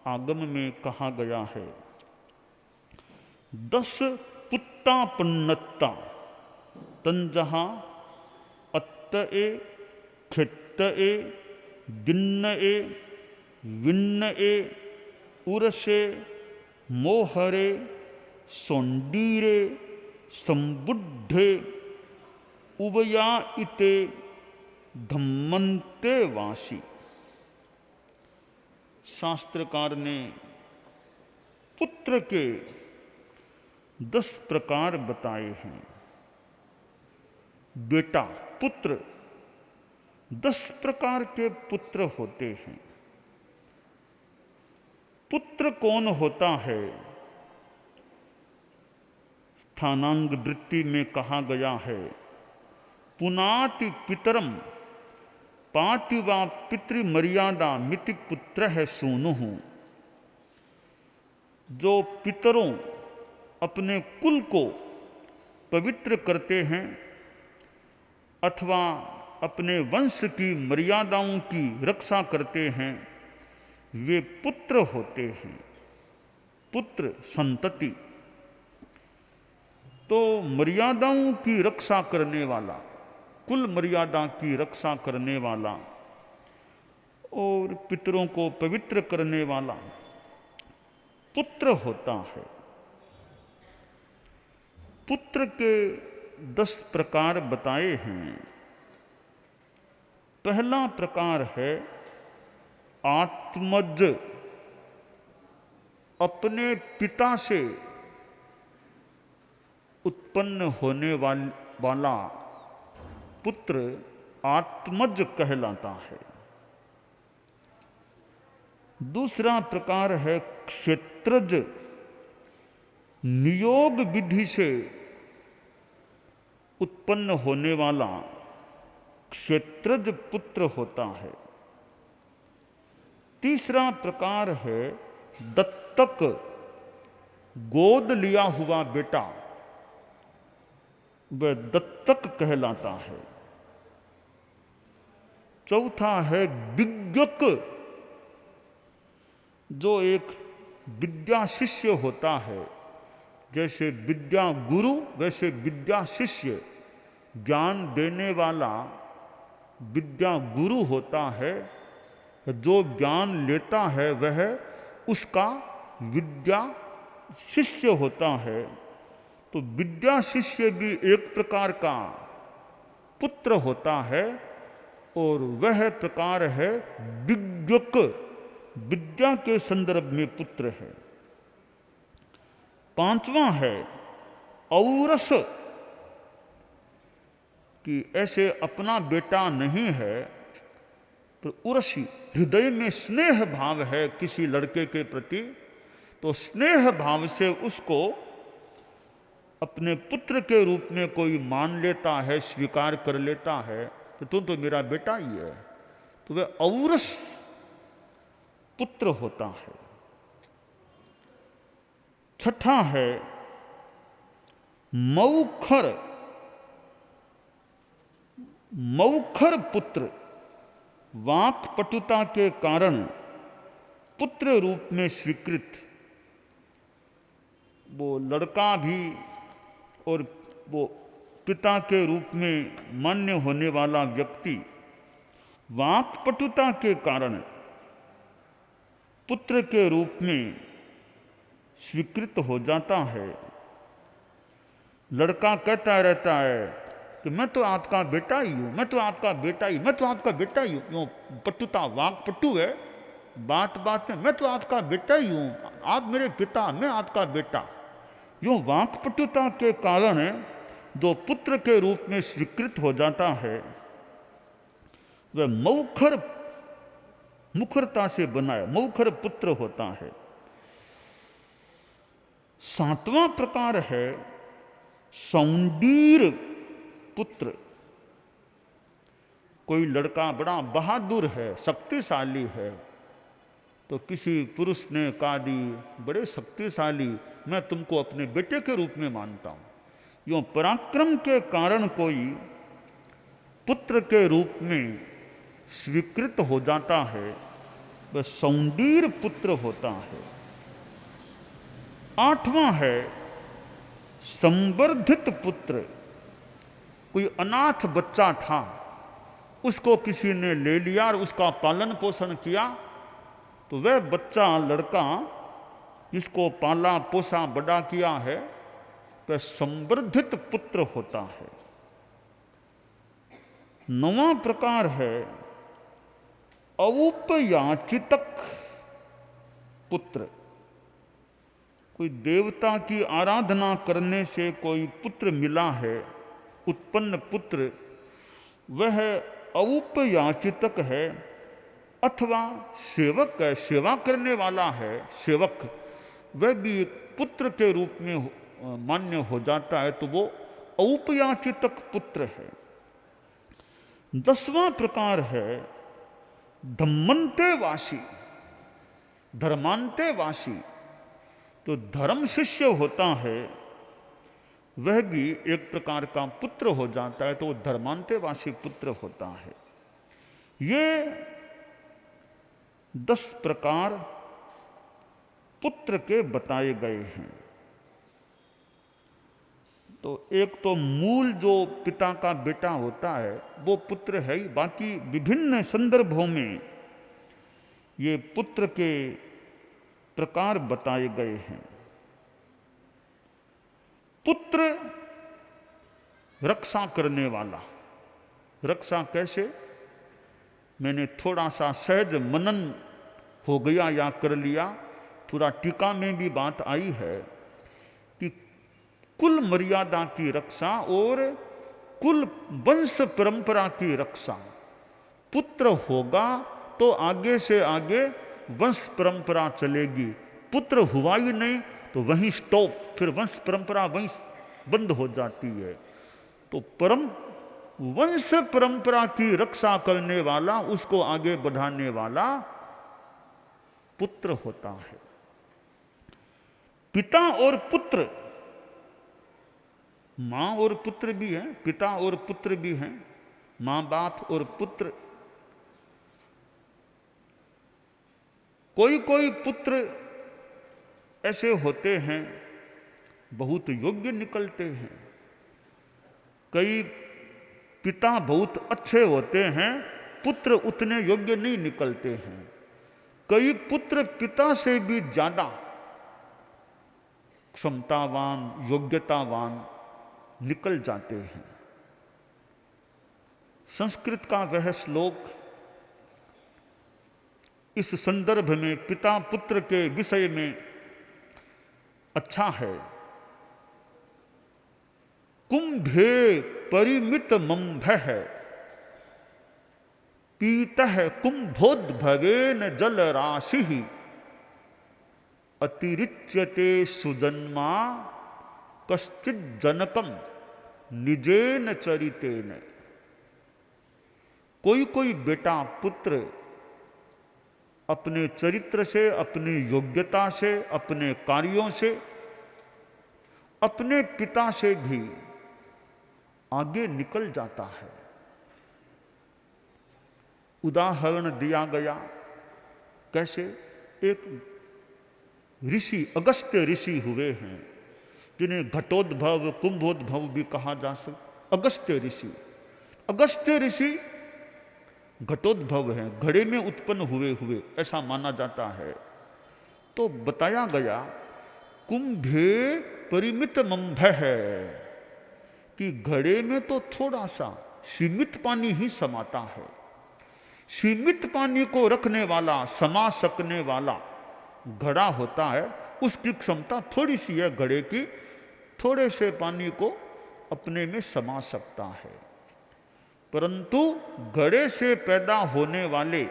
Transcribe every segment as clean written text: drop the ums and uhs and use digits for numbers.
आगम में कहा गया है। 10 पुत्तापन्नता तंजहा अत्तए खित्तए दिन्नए विन्नए उरसे मोहरे सौंडीरे संबुद्धे उभयाइते धम्मंते वासी। शास्त्रकार ने पुत्र के 10 प्रकार बताए हैं। बेटा पुत्र 10 प्रकार के पुत्र होते हैं। पुत्र कौन होता है? स्थानांग वृत्ति में कहा गया है, पुनाति पितरम पातिवा पितृमर्यादा मिति पुत्र है सोनुः। जो पितरों अपने कुल को पवित्र करते हैं अथवा अपने वंश की मर्यादाओं की रक्षा करते हैं, वे पुत्र होते हैं। पुत्र संतति। तो मर्यादाओं की रक्षा करने वाला, कुल मर्यादा की रक्षा करने वाला और पितरों को पवित्र करने वाला पुत्र होता है। पुत्र के 10 प्रकार बताए हैं। पहला प्रकार है आत्मज। अपने पिता से उत्पन्न होने वाला पुत्र आत्मज कहलाता है। दूसरा प्रकार है क्षेत्रज। नियोग विधि से उत्पन्न होने वाला क्षेत्रज पुत्र होता है। तीसरा प्रकार है दत्तक। गोद लिया हुआ बेटा वह दत्तक कहलाता है। चौथा है विज्ञक। जो एक विद्या शिष्य होता है, जैसे विद्या गुरु वैसे विद्या शिष्य, ज्ञान देने वाला विद्या गुरु होता है। जो ज्ञान लेता है वह उसका विद्या शिष्य होता है। तो विद्या शिष्य भी एक प्रकार का पुत्र होता है और वह प्रकार है विज्ञक। विद्या के संदर्भ में पुत्र है। पांचवा है औरस, कि ऐसे अपना बेटा नहीं है तो उर्सी, हृदय में स्नेह भाव है किसी लड़के के प्रति, तो स्नेह भाव से उसको अपने पुत्र के रूप में कोई मान लेता है, स्वीकार कर लेता है, तो तुम तो मेरा बेटा ही है, तो वह औरस पुत्र होता है। छठा है मौखर। मौखर पुत्र वाक पटुता के कारण पुत्र रूप में स्वीकृत। वो लड़का भी और वो पिता के रूप में मान्य होने वाला व्यक्ति वाक पटुता के कारण पुत्र के रूप में स्वीकृत हो जाता है। लड़का कहता रहता है कि मैं तो आपका बेटा ही हूँ, मैं तो आपका बेटा ही, मैं तो आपका बेटा ही हूँ। यूँ पटुता, वाक पटु है, बात बात में मैं तो आपका बेटा ही हूँ, आप मेरे पिता, मैं आपका बेटा। यूँ वाक पटुता के कारण जो पुत्र के रूप में स्वीकृत हो जाता है वह मौखर, मुखरता से बनाया मौखर पुत्र होता है। सातवां प्रकार है सौंडीर पुत्र। कोई लड़का बड़ा बहादुर है, शक्तिशाली है, तो किसी पुरुष ने कहा दी बड़े शक्तिशाली, मैं तुमको अपने बेटे के रूप में मानता हूं। यूं पराक्रम के कारण कोई पुत्र के रूप में स्वीकृत हो जाता है वह सौंदीर पुत्र होता है। 8वां है संवर्धित पुत्र। कोई अनाथ बच्चा था, उसको किसी ने ले लिया और उसका पालन पोषण किया, तो वह बच्चा लड़का जिसको पाला पोसा बड़ा किया है वह संवर्धित पुत्र होता है। 9वां प्रकार है औपयाचितक पुत्र। कोई देवता की आराधना करने से कोई पुत्र मिला है, उत्पन्न पुत्र, वह औपयाचितक है अथवा सेवक है, सेवा करने वाला है सेवक, वह भी एक पुत्र के रूप में मान्य हो जाता है, तो वो औपयाचितक पुत्र है। 10वां प्रकार है धम्मंतेवासी, धर्मांतेवासी। तो धर्म शिष्य होता है वह भी एक प्रकार का पुत्र हो जाता है, तो वो धर्मांतेवासी पुत्र होता है। ये 10 प्रकार पुत्र के बताए गए हैं। तो एक तो मूल जो पिता का बेटा होता है वो पुत्र है ही, बाकी विभिन्न संदर्भों में ये पुत्र के प्रकार बताए गए हैं। पुत्र रक्षा करने वाला। रक्षा कैसे? मैंने थोड़ा सा सहज मनन हो गया या कर लिया, पूरा टीका में भी बात आई है कि कुल मर्यादा की रक्षा और कुल वंश परंपरा की रक्षा। पुत्र होगा तो आगे से आगे वंश परंपरा चलेगी, पुत्र हुआ ही नहीं तो वहीं स्टॉप, फिर वंश परंपरा वहीं बंद हो जाती है। तो वंश परंपरा की रक्षा करने वाला, उसको आगे बढ़ाने वाला पुत्र होता है। पिता और पुत्र, मां और पुत्र भी हैं, पिता और पुत्र भी हैं, मां बाप और पुत्र। कोई कोई पुत्र ऐसे होते हैं बहुत योग्य निकलते हैं, कई पिता बहुत अच्छे होते हैं, पुत्र उतने योग्य नहीं निकलते हैं। कई पुत्र पिता से भी ज्यादा क्षमतावान, योग्यतावान निकल जाते हैं। संस्कृत का वह श्लोक इस संदर्भ में पिता पुत्र के विषय में अच्छा है। कुंभे परिमित मंभः पीतः कुंभोद्भवेन जल राशि अतिरिच्यते सुजन्मा कश्चित् जनकम निजेन चरितेन। कोई कोई बेटा पुत्र अपने चरित्र से, अपनी योग्यता से, अपने कार्यों से, अपने पिता से भी आगे निकल जाता है। उदाहरण दिया गया कैसे? एक ऋषि, अगस्त्य ऋषि हुए हैं, जिन्हें घटोद्भव, कुंभोद्भव भी कहा जा सकता। अगस्त्य ऋषि घटोद्भव हैं, घड़े में उत्पन्न हुए ऐसा माना जाता है। तो बताया गया कुंभे परिमित मंभः है कि घड़े में तो थोड़ा सा सीमित पानी ही समाता है। सीमित पानी को रखने वाला, समा सकने वाला घड़ा होता है, उसकी क्षमता थोड़ी सी है घड़े की, थोड़े से पानी को अपने में समा सकता है। परंतु घड़े से पैदा होने वाले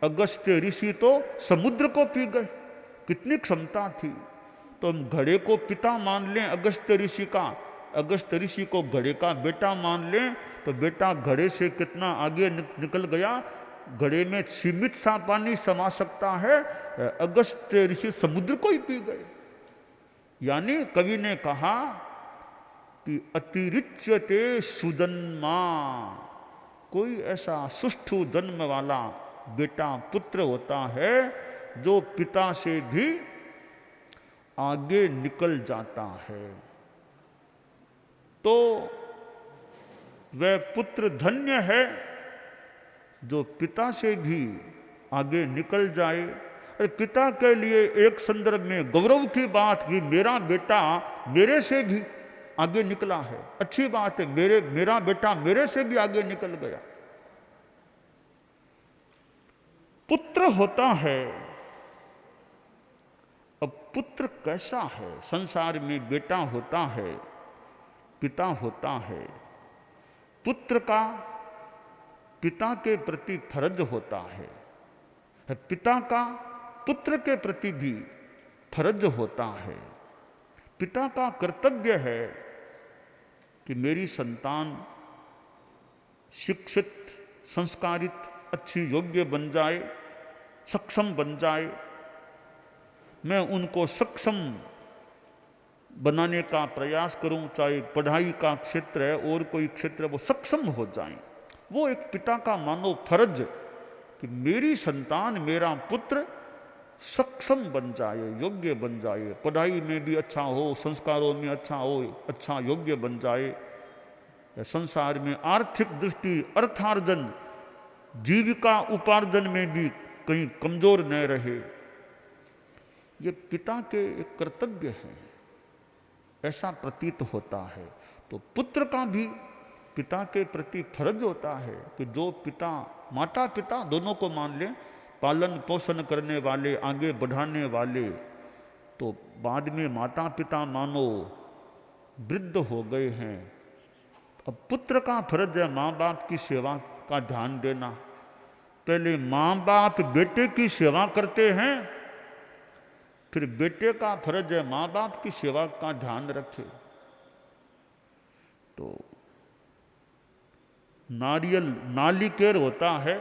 अगस्त्य ऋषि तो समुद्र को पी गए, कितनी क्षमता थी। तो हम घड़े को पिता मान लें अगस्त्य ऋषि का, अगस्त्य ऋषि को घड़े का बेटा मान लें, तो बेटा घड़े से कितना आगे निकल गया। घड़े में सीमित सा पानी समा सकता है, अगस्त्य ऋषि समुद्र को ही पी गए। यानी कवि ने कहा कि अतिरिच्यते सुजन्मा, कोई ऐसा सुष्ठु जन्म वाला बेटा पुत्र होता है, जो पिता से भी आगे निकल जाता है। तो वह पुत्र धन्य है जो पिता से भी आगे निकल जाए। और पिता के लिए एक संदर्भ में गौरव की बात कि मेरा बेटा मेरे से भी आगे निकला है, अच्छी बात है, मेरा बेटा मेरे से भी आगे निकल गया। पुत्र होता है। अब पुत्र कैसा है? संसार में बेटा होता है, पिता होता है। पुत्र का पिता के प्रति फर्ज होता है, पिता का पुत्र के प्रति भी फर्ज होता है। पिता का कर्तव्य है कि मेरी संतान शिक्षित, संस्कारित, अच्छी, योग्य बन जाए, सक्षम बन जाए। मैं उनको सक्षम बनाने का प्रयास करूं, चाहे पढ़ाई का क्षेत्र है और कोई क्षेत्र है, वो सक्षम हो जाएं। वो एक पिता का मानव फर्ज कि मेरी संतान, मेरा पुत्र सक्षम बन जाए, योग्य बन जाए, पढ़ाई में भी अच्छा हो, संस्कारों में अच्छा हो, अच्छा योग्य बन जाए, संसार में आर्थिक दृष्टि, अर्थार्जन, जीविका उपार्जन में भी कहीं कमजोर न रहे। ये पिता के एक कर्तव्य है, ऐसा प्रतीत होता है। तो पुत्र का भी पिता के प्रति फर्ज होता है कि जो पिता, माता पिता दोनों को मान लें, पालन पोषण करने वाले, आगे बढ़ाने वाले, तो बाद में माता पिता मानो वृद्ध हो गए हैं। अब पुत्र का फर्ज है माँ बाप की सेवा का ध्यान देना। पहले माँ बाप बेटे की सेवा करते हैं, फिर बेटे का फर्ज है माँ बाप की सेवा का ध्यान रखे। तो नारियल नालिकेर होता है,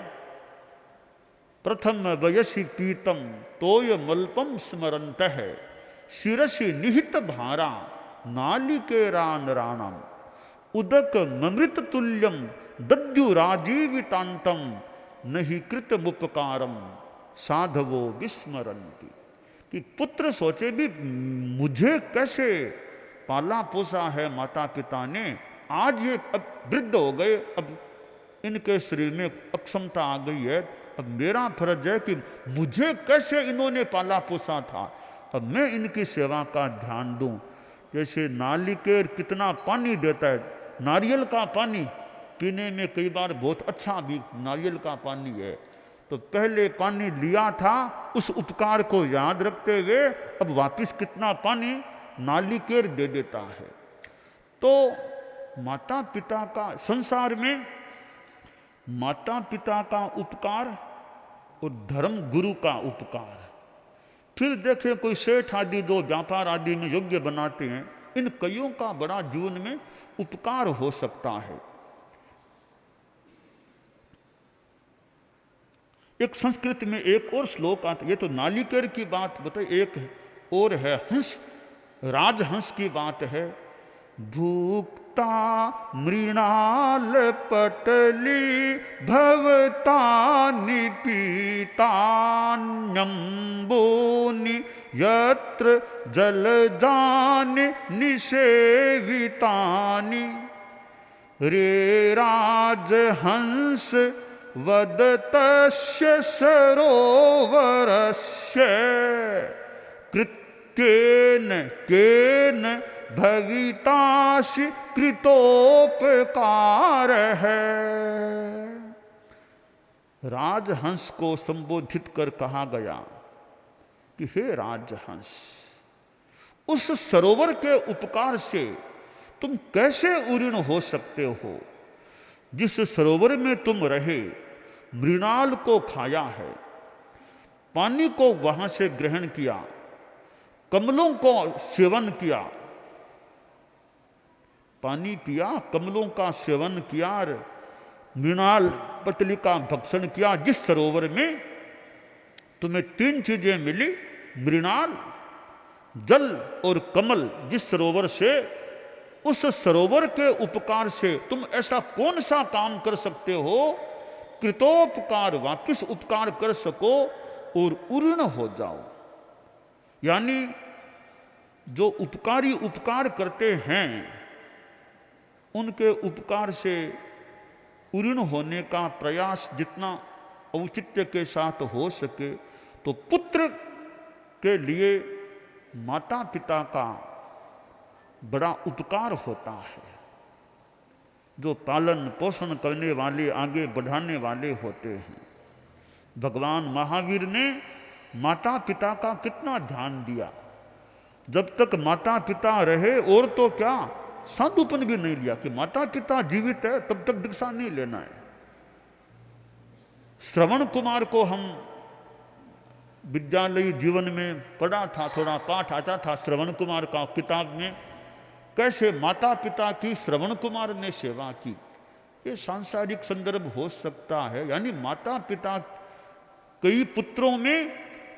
प्रथम वयसि पीतम तोय मल्पम स्मरंत है, शिरसि निहित भारा नालिकेरा नराणम, उदक ममृत तुल्यम दद्यु राजीवितांतम, नहीं कृत मुपकारम साधवो विस्मरंती। कि पुत्र सोचे भी मुझे कैसे पाला पोसा है माता पिता ने, आज ये अब वृद्ध हो गए, अब इनके शरीर में अक्षमता आ गई है, अब मेरा फर्ज है कि मुझे कैसे इन्होंने पाला पोसा था, अब मैं इनकी सेवा का ध्यान दूं। जैसे नालिकेर कितना पानी देता है, नारियल का पानी पीने में कई बार बहुत अच्छा भी नारियल का पानी है, तो पहले पानी लिया था, उस उपकार को याद रखते हुए अब वापस कितना पानी नालिकेर दे देता है। तो माता पिता का, संसार में माता पिता का उपकार और धर्म गुरु का उपकार। फिर देखें कोई सेठ आदि जो व्यापार आदि में योग्य बनाते हैं, इन कईयों का बड़ा जीवन में उपकार हो सकता है। एक संस्कृत में एक और श्लोक आता, ये तो नालिकेर की बात बताई, एक और है हंस, राजहंस की बात है। भूक्ता मृणाल पटली भवतानि पीतान्यम्बोनि यत्र जलजानि निषेवितानि, रे राजहंस वदतस्य सरोवरस्य, कृत्येन केन भवितासि कृतोपकार है। राजहंस को संबोधित कर कहा गया कि हे राजहंस, उस सरोवर के उपकार से तुम कैसे उऋण हो सकते हो, जिस सरोवर में तुम रहे, मृणाल को खाया है, पानी को वहां से ग्रहण किया, कमलों को सेवन किया, पानी पिया, कमलों का सेवन किया, मृणाल पटली का भक्षण किया। जिस सरोवर में तुम्हें तीन चीजें मिली, मृणाल, जल और कमल, जिस सरोवर से, उस सरोवर के उपकार से तुम ऐसा कौन सा काम कर सकते हो कृतोपकार वापिस उपकार कर सको और उर्ण हो जाओ। यानी जो उपकारी उपकार करते हैं उनके उपकार से उर्ण होने का प्रयास जितना औचित्य के साथ हो सके, तो पुत्र के लिए माता पिता का बड़ा उपकार होता है। जो पालन पोषण करने वाले, आगे बढ़ाने वाले होते हैं। भगवान महावीर ने माता पिता का कितना ध्यान दिया। जब तक माता पिता रहे और तो क्या, साधुपन भी नहीं लिया कि माता पिता जीवित है तब तक दीक्षा नहीं लेना है। श्रवण कुमार को हम विद्यालयी जीवन में पढ़ा था, थोड़ा पाठ आता था श्रवण कुमार का किताब में, कैसे माता पिता की श्रवण कुमार ने सेवा की। ये सांसारिक संदर्भ हो सकता है, यानी माता पिता, कई पुत्रों में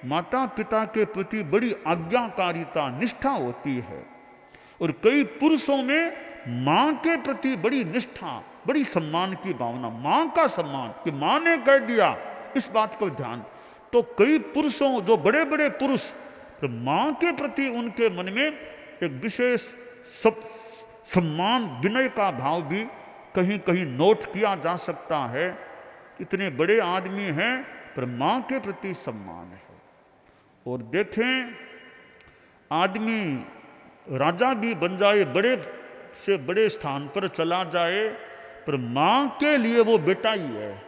माता पिता के प्रति बड़ी आज्ञाकारिता निष्ठा होती है, और कई पुरुषों में मां के प्रति बड़ी निष्ठा, बड़ी सम्मान की भावना, मां का सम्मान कि मां ने कह दिया, इस बात को ध्यान। तो कई पुरुषों, जो बड़े बड़े पुरुष, तो मां के प्रति उनके मन में एक विशेष सम्मान, विनय का भाव भी कहीं कहीं नोट किया जा सकता है। इतने बड़े आदमी हैं पर मां के प्रति सम्मान है। और देखें, आदमी राजा भी बन जाए, बड़े से बड़े स्थान पर चला जाए, पर मां के लिए वो बेटा ही है।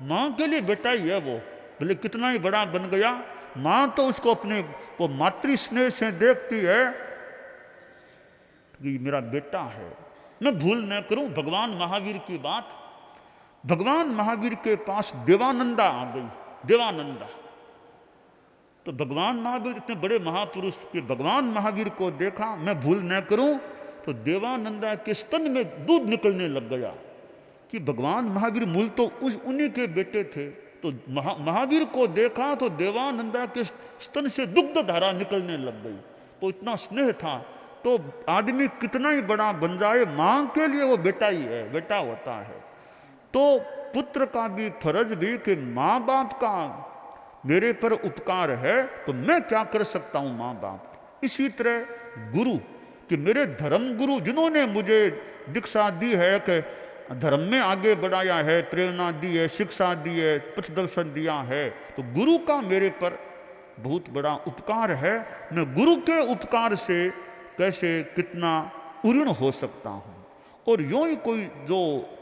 मां के लिए बेटा ही है वो, भले कितना ही बड़ा बन गया, मां तो उसको अपने वो मातृ स्नेह से देखती है कि मेरा बेटा है। मैं भूल न करूं भगवान महावीर की बात। भगवान महावीर के पास देवानंदा आ गई। देवानंदा तो भगवान महावीर इतने बड़े महापुरुष कि भगवान महावीर को देखा, मैं भूल न करूं, तो देवानंदा के स्तन में दूध निकलने लग गया कि भगवान महावीर मूल तो उन्हीं के बेटे थे। तो महावीर को देखा तो देवानंदा के स्तन से दुग्ध धारा निकलने लग गई। तो इतना स्नेह था। तो आदमी कितना ही बड़ा बन जाए, मां के लिए वो बेटा ही है, बेटा होता है। तो पुत्र का भी फर्ज भी कि माँ बाप का मेरे पर उपकार है तो मैं क्या कर सकता हूं माँ बाप। इसी तरह गुरु, कि मेरे धर्म गुरु जिन्होंने मुझे दीक्षा दी है, कि धर्म में आगे बढ़ाया है, प्रेरणा दी है, शिक्षा दी है, पथ दर्शन दिया है, तो गुरु का मेरे पर बहुत बड़ा उपकार है। मैं गुरु के उपकार से कैसे कितना उऋण हो सकता हूं। और यूं ही कोई जो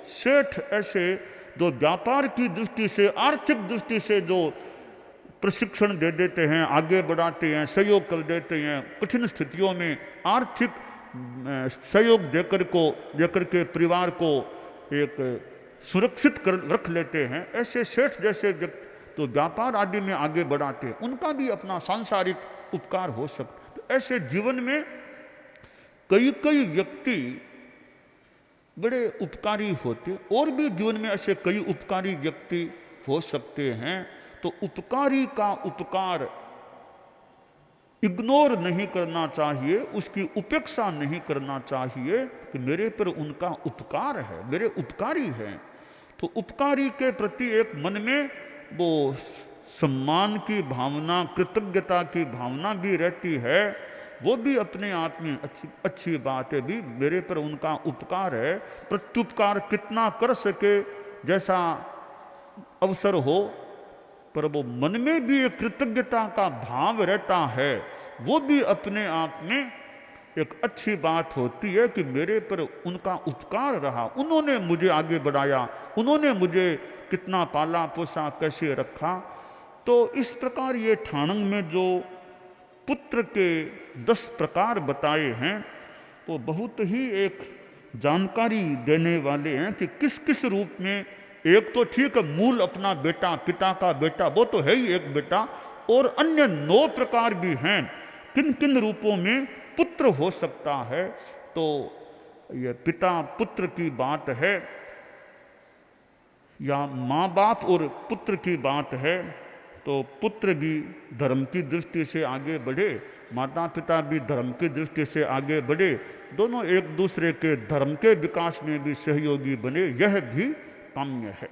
सेठ ऐसे जो व्यापार की दृष्टि से, आर्थिक दृष्टि से जो प्रशिक्षण दे देते हैं, आगे बढ़ाते हैं, सहयोग कर देते हैं, कठिन स्थितियों में आर्थिक सहयोग देकर के परिवार को एक सुरक्षित कर रख लेते हैं, ऐसे सेठ जैसे व्यक्ति तो व्यापार आदि में आगे बढ़ाते हैं, उनका भी अपना सांसारिक उपकार हो सकता। तो ऐसे जीवन में कई कई व्यक्ति बड़े उपकारी होते, और भी जीवन में ऐसे कई उपकारी व्यक्ति हो सकते हैं। तो उपकारी का उपकार इग्नोर नहीं करना चाहिए, उसकी उपेक्षा नहीं करना चाहिए कि मेरे पर उनका उपकार है, मेरे उपकारी हैं। तो उपकारी के प्रति एक मन में वो सम्मान की भावना, कृतज्ञता की भावना भी रहती है। वो भी अपने आप में अच्छी बात है, भी मेरे पर उनका उपकार है। प्रत्युपकार कितना कर सके जैसा अवसर हो, पर वो मन में भी एक कृतज्ञता का भाव रहता है, वो भी अपने आप में एक अच्छी बात होती है कि मेरे पर उनका उपकार रहा, उन्होंने मुझे आगे बढ़ाया, उन्होंने मुझे कितना पाला पोसा, कैसे रखा। तो इस प्रकार ये ठाणंग में जो पुत्र के 10 प्रकार बताए हैं वो बहुत ही एक जानकारी देने वाले हैं कि किस किस रूप में। एक तो ठीक है, मूल अपना बेटा, पिता का बेटा, वो तो है ही एक बेटा, और अन्य 9 प्रकार भी हैं किन किन रूपों में पुत्र हो सकता है। तो ये पिता पुत्र की बात है, या माँ बाप और पुत्र की बात है। तो पुत्र भी धर्म की दृष्टि से आगे बढ़े, माता पिता भी धर्म की दृष्टि से आगे बढ़े, दोनों एक दूसरे के धर्म के विकास में भी सहयोगी बने, यह भी काम्य है।